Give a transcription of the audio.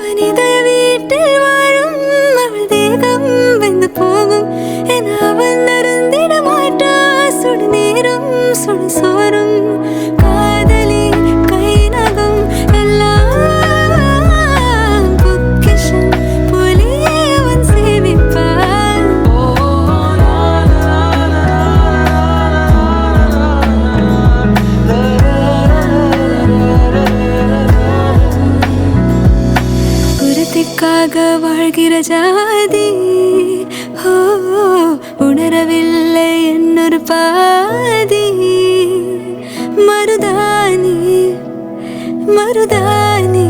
அவன் இதய வீட்டில் வாழும் அவள் தேகம் வந்து போகும் என அவன் அருந்திட மாட்டா சுடு நீரும் சுடு சோறும் காதலி கை நகம் எல்லாம் பொக்கிஷம் போலியே அவன் சேமிப்பான். ஒருத்திக்காக வாழ்கிற ஜாதி ஓ உணரவில்லை என்னொரு பாதி. மருதானி மருதானி